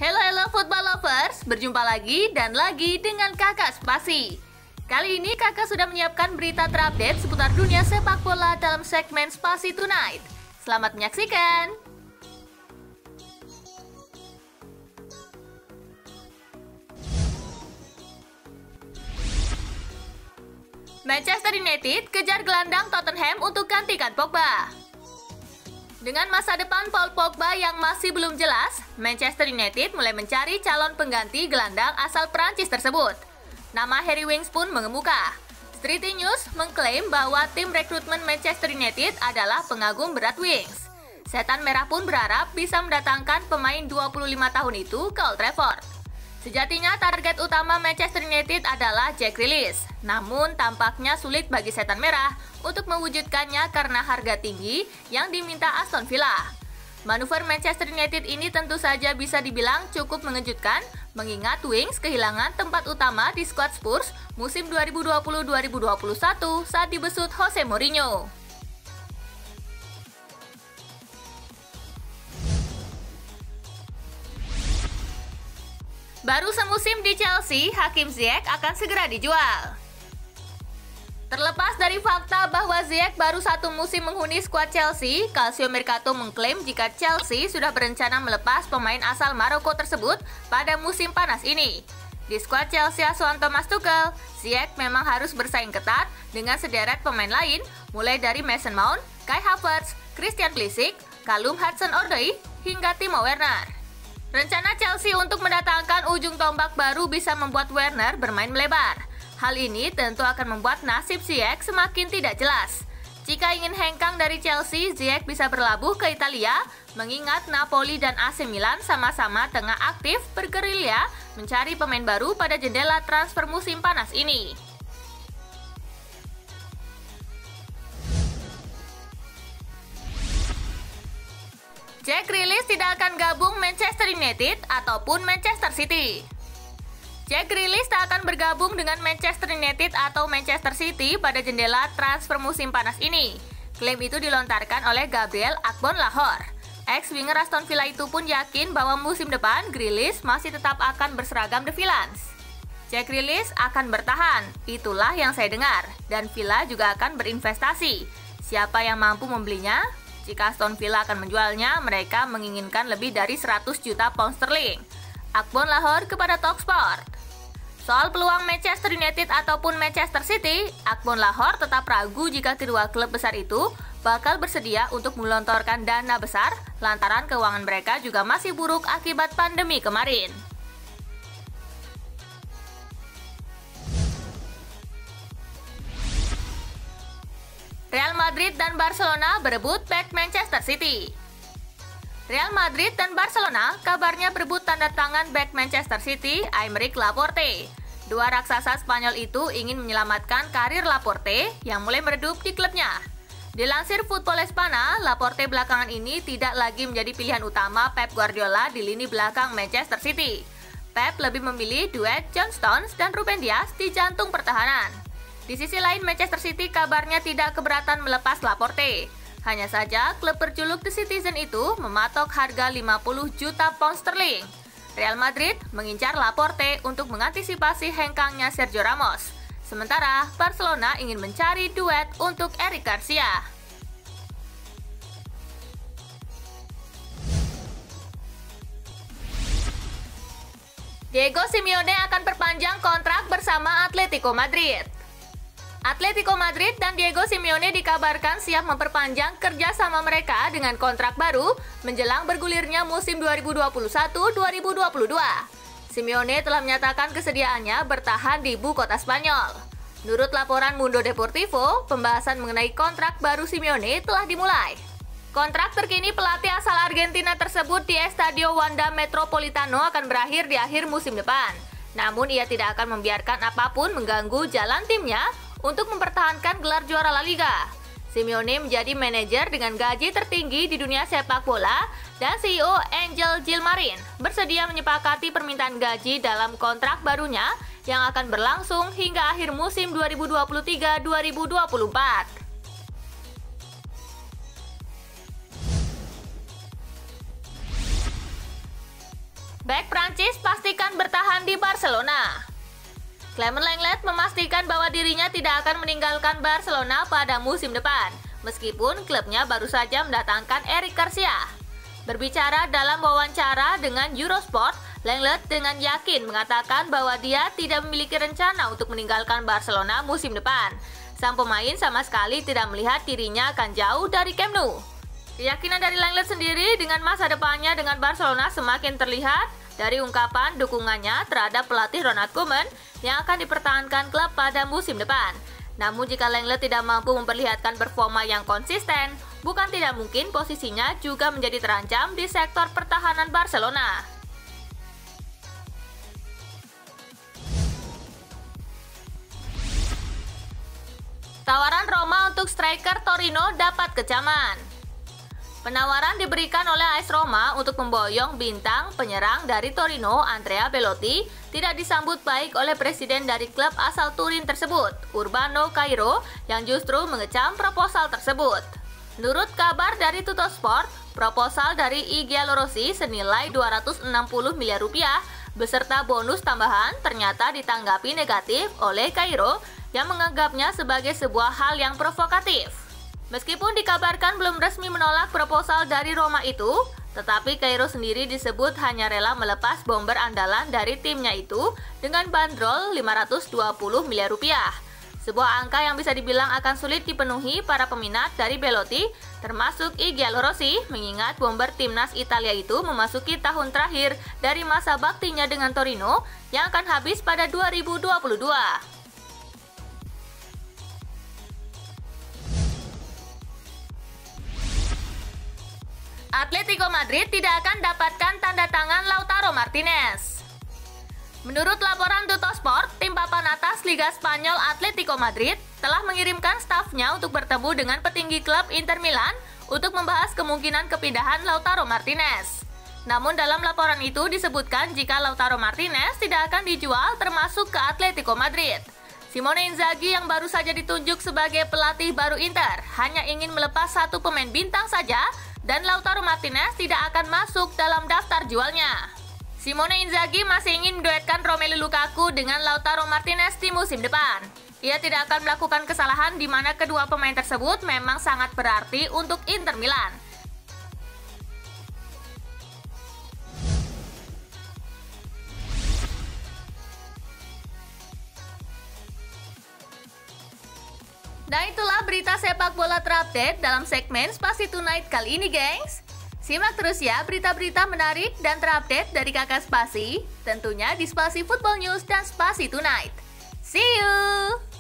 Halo football lovers, berjumpa lagi dan lagi dengan Kakak Spasi. Kali ini Kakak sudah menyiapkan berita terupdate seputar dunia sepak bola dalam segmen Spasi Tonight. Selamat menyaksikan. Manchester United kejar gelandang Tottenham untuk gantikan Pogba. Dengan masa depan Paul Pogba yang masih belum jelas, Manchester United mulai mencari calon pengganti gelandang asal Prancis tersebut. Nama Harry Winks pun mengemuka. Streety News mengklaim bahwa tim rekrutmen Manchester United adalah pengagum berat Winks. Setan Merah pun berharap bisa mendatangkan pemain 25 tahun itu ke Old Trafford. Sejatinya target utama Manchester United adalah Jack Grealish. Namun tampaknya sulit bagi Setan Merah untuk mewujudkannya karena harga tinggi yang diminta Aston Villa. Manuver Manchester United ini tentu saja bisa dibilang cukup mengejutkan, mengingat Winks kehilangan tempat utama di skuad Spurs musim 2020-2021 saat dibesut Jose Mourinho. Baru semusim di Chelsea, Hakim Ziyech akan segera dijual. Terlepas dari fakta bahwa Ziyech baru satu musim menghuni skuad Chelsea, Calcio Mercato mengklaim jika Chelsea sudah berencana melepas pemain asal Maroko tersebut pada musim panas ini. Di skuad Chelsea asuhan Thomas Tuchel, Ziyech memang harus bersaing ketat dengan sederet pemain lain, mulai dari Mason Mount, Kai Havertz, Christian Pulisic, Callum Hudson-Odoi, hingga Timo Werner. Rencana Chelsea untuk mendatangkan ujung tombak baru bisa membuat Werner bermain melebar. Hal ini tentu akan membuat nasib Ziyech semakin tidak jelas. Jika ingin hengkang dari Chelsea, Ziyech bisa berlabuh ke Italia, mengingat Napoli dan AC Milan sama-sama tengah aktif bergerilya mencari pemain baru pada jendela transfer musim panas ini. Jack Grealish tidak akan gabung Manchester United ataupun Manchester City. Jack Grealish tak akan bergabung dengan Manchester United atau Manchester City pada jendela transfer musim panas ini. Klaim itu dilontarkan oleh Gabriel Agbonlahor. Ex-winger Aston Villa itu pun yakin bahwa musim depan Grealish masih tetap akan berseragam The Villains. Jack Grealish akan bertahan, itulah yang saya dengar. Dan Villa juga akan berinvestasi. Siapa yang mampu membelinya? Jika Aston Villa akan menjualnya, mereka menginginkan lebih dari 100 juta pound sterling. Agbonlahor kepada Talksport. Soal peluang Manchester United ataupun Manchester City, Agbonlahor tetap ragu jika kedua klub besar itu bakal bersedia untuk melontorkan dana besar lantaran keuangan mereka juga masih buruk akibat pandemi kemarin. Real Madrid dan Barcelona berebut bek Manchester City. Real Madrid dan Barcelona kabarnya berebut tanda tangan bek Manchester City, Aymeric Laporte. Dua raksasa Spanyol itu ingin menyelamatkan karir Laporte yang mulai meredup di klubnya. Dilansir Football Espana, Laporte belakangan ini tidak lagi menjadi pilihan utama Pep Guardiola di lini belakang Manchester City. Pep lebih memilih duet John Stones dan Ruben Dias di jantung pertahanan. Di sisi lain, Manchester City kabarnya tidak keberatan melepas Laporte. Hanya saja, klub berjuluk The Citizen itu mematok harga 50 juta pound sterling. Real Madrid mengincar Laporte untuk mengantisipasi hengkangnya Sergio Ramos. Sementara, Barcelona ingin mencari duet untuk Eric Garcia. Diego Simeone akan perpanjang kontrak bersama Atletico Madrid. Atletico Madrid dan Diego Simeone dikabarkan siap memperpanjang kerjasama mereka dengan kontrak baru menjelang bergulirnya musim 2021-2022. Simeone telah menyatakan kesediaannya bertahan di ibu kota Spanyol. Menurut laporan Mundo Deportivo, pembahasan mengenai kontrak baru Simeone telah dimulai. Kontrak terkini pelatih asal Argentina tersebut di Estadio Wanda Metropolitano akan berakhir di akhir musim depan. Namun ia tidak akan membiarkan apapun mengganggu jalan timnya untuk mempertahankan gelar juara La Liga. Simeone menjadi manajer dengan gaji tertinggi di dunia sepak bola dan CEO Angel Gilmarin bersedia menyepakati permintaan gaji dalam kontrak barunya yang akan berlangsung hingga akhir musim 2023-2024. Bek Prancis pastikan bertahan di Barcelona. Clement Lenglet memastikan bahwa dirinya tidak akan meninggalkan Barcelona pada musim depan, meskipun klubnya baru saja mendatangkan Eric Garcia. Berbicara dalam wawancara dengan Eurosport, Lenglet dengan yakin mengatakan bahwa dia tidak memiliki rencana untuk meninggalkan Barcelona musim depan. Sang pemain sama sekali tidak melihat dirinya akan jauh dari Camp Nou. Keyakinan dari Lenglet sendiri dengan masa depannya dengan Barcelona semakin terlihat dari ungkapan dukungannya terhadap pelatih Ronald Koeman yang akan dipertahankan klub pada musim depan. Namun jika Lenglet tidak mampu memperlihatkan performa yang konsisten, bukan tidak mungkin posisinya juga menjadi terancam di sektor pertahanan Barcelona. Tawaran Roma untuk striker Torino dapat kecaman. Penawaran diberikan oleh AS Roma untuk memboyong bintang penyerang dari Torino, Andrea Belotti, tidak disambut baik oleh presiden dari klub asal Turin tersebut, Urbano Cairo, yang justru mengecam proposal tersebut. Menurut kabar dari Tuttosport, proposal dari IG Rossi senilai 260 miliar rupiah beserta bonus tambahan ternyata ditanggapi negatif oleh Cairo yang menganggapnya sebagai sebuah hal yang provokatif. Meskipun dikabarkan belum resmi menolak proposal dari Roma itu, tetapi Cairo sendiri disebut hanya rela melepas bomber andalan dari timnya itu dengan bandrol 520 miliar rupiah. Sebuah angka yang bisa dibilang akan sulit dipenuhi para peminat dari Belotti, termasuk Igor Rossi, mengingat bomber timnas Italia itu memasuki tahun terakhir dari masa baktinya dengan Torino yang akan habis pada 2022. Atletico Madrid tidak akan dapatkan tanda tangan Lautaro Martinez. Menurut laporan Tuttosport, tim papan atas Liga Spanyol Atletico Madrid telah mengirimkan stafnya untuk bertemu dengan petinggi klub Inter Milan untuk membahas kemungkinan kepindahan Lautaro Martinez. Namun dalam laporan itu disebutkan jika Lautaro Martinez tidak akan dijual termasuk ke Atletico Madrid. Simone Inzaghi yang baru saja ditunjuk sebagai pelatih baru Inter hanya ingin melepas satu pemain bintang saja dan Lautaro Martinez tidak akan masuk dalam daftar jualnya. Simone Inzaghi masih ingin menduetkan Romelu Lukaku dengan Lautaro Martinez di musim depan. Ia tidak akan melakukan kesalahan di mana kedua pemain tersebut memang sangat berarti untuk Inter Milan. Nah itulah berita sepak bola terupdate dalam segmen Spasi Tonight kali ini, gengs. Simak terus ya berita-berita menarik dan terupdate dari Kakak Spasi, tentunya di Spasi Football News dan Spasi Tonight. See you!